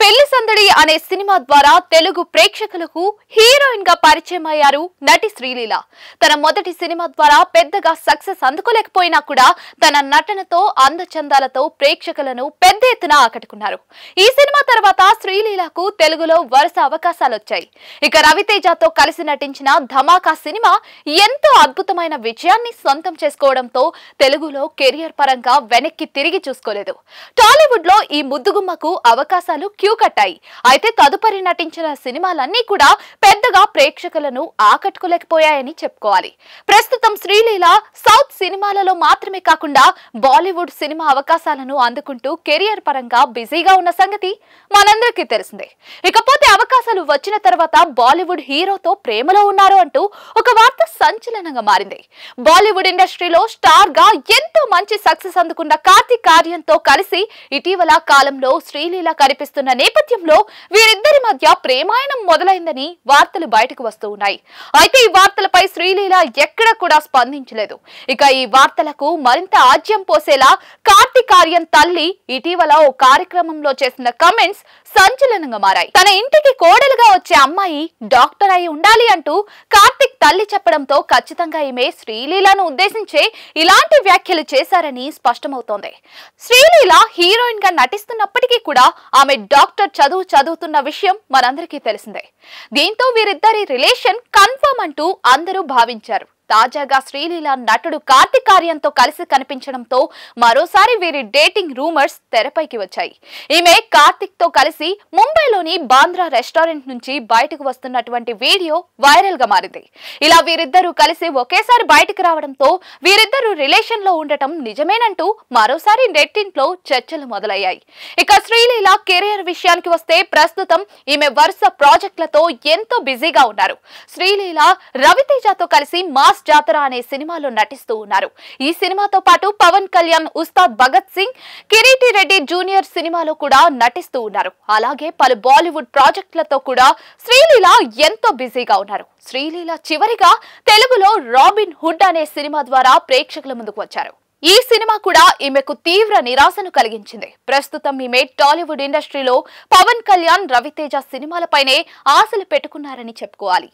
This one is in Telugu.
పెళ్లి సందడి అనే సినిమా ద్వారా తెలుగు ప్రేక్షకులకు హీరోయిన్ గా పరిచయం అయ్యారు నటి శ్రీలీల. తన మొదటి సినిమా ద్వారా పెద్దగా సక్సెస్ అందుకోలేకపోయినా కూడా తన నటనతో అందచందాలతో ప్రేక్షకులను పెద్ద ఎత్తున ఆకట్టుకున్నారు. ఈ సినిమా తర్వాత శ్రీలీలకు తెలుగులో వరుస అవకాశాలు వచ్చాయి. ఇక రవితేజతో కలిసి నటించిన ధమాకా సినిమా ఎంతో అద్భుతమైన విజయాన్ని సొంతం చేసుకోవడంతో తెలుగులో కెరియర్ పరంగా వెనక్కి తిరిగి చూసుకోలేదు. టాలీవుడ్ లో ఈ ముద్దుగుమ్మకు అవకాశాలు క్యూ కట్టాయి. అయితే తదుపరి నటించిన సినిమాలన్నీ కూడా పెద్దగా ప్రేక్షకులను ఆకట్టుకోలేకపోయాయని చెప్పుకోవాలి. ప్రస్తుతం శ్రీలీల సౌత్ సినిమాలలో మాత్రమే కాకుండా బాలీవుడ్ సినిమా అవకాశాలను అందుకుంటూ కెరియర్ పరంగా బిజీగా ఉన్న సంగతి మనందరికీ తెలిసిందే. ఇకపోతే అవకాశాలు వచ్చిన తర్వాత బాలీవుడ్ హీరోతో ప్రేమలో ఉన్నారు అంటూ ఒక వార్త సంచలనంగా మారింది. బాలీవుడ్ ఇండస్ట్రీలో స్టార్ గా ఎంతో మంచి సక్సెస్ అందుకున్న కార్తీక్ ఆర్యన్తో కలిసి ఇటీవల కాలంలో శ్రీలీల కనిపిస్తున్న నేపథ్యంలో వీరిద్దరి మధ్య ప్రేమాయణం మొదలైందని వార్తలు బయటకు వస్తూ ఉన్నాయి. అయితే ఈ వార్తలపై శ్రీలీల ఎక్కడ కూడా స్పందించలేదు. ఇక ఈ వార్తలకు మరింత ఆజ్యం పోసేలా కార్తీక్ ఆర్యన్ తల్లి ఇటీవల ఓ కార్యక్రమంలో చేసిన కామెంట్స్ సంచలనంగా మారాయి. తన ఇంటికి కోడలుగా వచ్చే అమ్మాయి డాక్టర్ అయి ఉండాలి అంటూ కార్తీక్ తల్లి చెప్పడంతో ఖచ్చితంగా ఈమె శ్రీలీలను ఉద్దేశించే ఇలాంటి వ్యాఖ్యలు చేశారని స్పష్టమవుతోంది. శ్రీలీల హీరోయిన్ గా నటిస్తున్నప్పటికీ కూడా ఆమె డాక్టర్ చదువుతున్న విషయం మనందరికీ తెలిసిందే. దీంతో వీరిద్దరి రిలేషన్ కన్ఫర్మ్ అంటూ అందరూ భావించారు. తాజాగా శ్రీలీల నటుడు కార్తీక్ ఆర్యన్తో కలిసి కనిపించడంతో మరోసారి వీరి డేటింగ్ రూమర్స్ తెరపైకి వచ్చాయి. ఈమె కార్తీక్ తో కలిసి ముంబైలోని బాంద్రా రెస్టారెంట్ నుంచి బయటకు వస్తున్నటువంటి వీడియో వైరల్ గా మారింది. ఇలా వీరిద్దరూ కలిసి ఒకేసారి బయటకు రావడంతో వీరిద్దరూ రిలేషన్ లో ఉండటం నిజమేనంటూ మరోసారి నెట్టింట్లో చర్చలు మొదలయ్యాయి. ఇక శ్రీలీల కెరియర్ విషయానికి వస్తే ప్రస్తుతం ఈమె వరుస ప్రాజెక్టులతో ఎంతో బిజీగా ఉన్నారు. శ్రీలీల రవితేజతో కలిసి మాస్ జాతర అనే సినిమాలో నటిస్తూ ఉన్నారు. ఈ సినిమాతో పాటు పవన్ కళ్యాణ్, ఉస్తాద్ భగత్ సింగ్, కిరీటి రెడ్డి జూనియర్ సినిమాలో కూడా నటిస్తూ ఉన్నారు. అలాగే పలు బాలీవుడ్ ప్రాజెక్టులతో కూడా శ్రీలీల ఎంతో బిజీగా ఉన్నారు. శ్రీలీల చివరిగా తెలుగులో రాబిన్ హుడ్ అనే సినిమా ద్వారా ప్రేక్షకుల ముందుకు వచ్చారు. ఈ సినిమా కూడా ఈమెకు తీవ్ర నిరాశను కలిగించింది. ప్రస్తుతం ఈమె టాలీవుడ్ ఇండస్ట్రీలో పవన్ కళ్యాణ్, రవితేజ సినిమాలపైనే ఆశలు పెట్టుకున్నారని చెప్పుకోవాలి.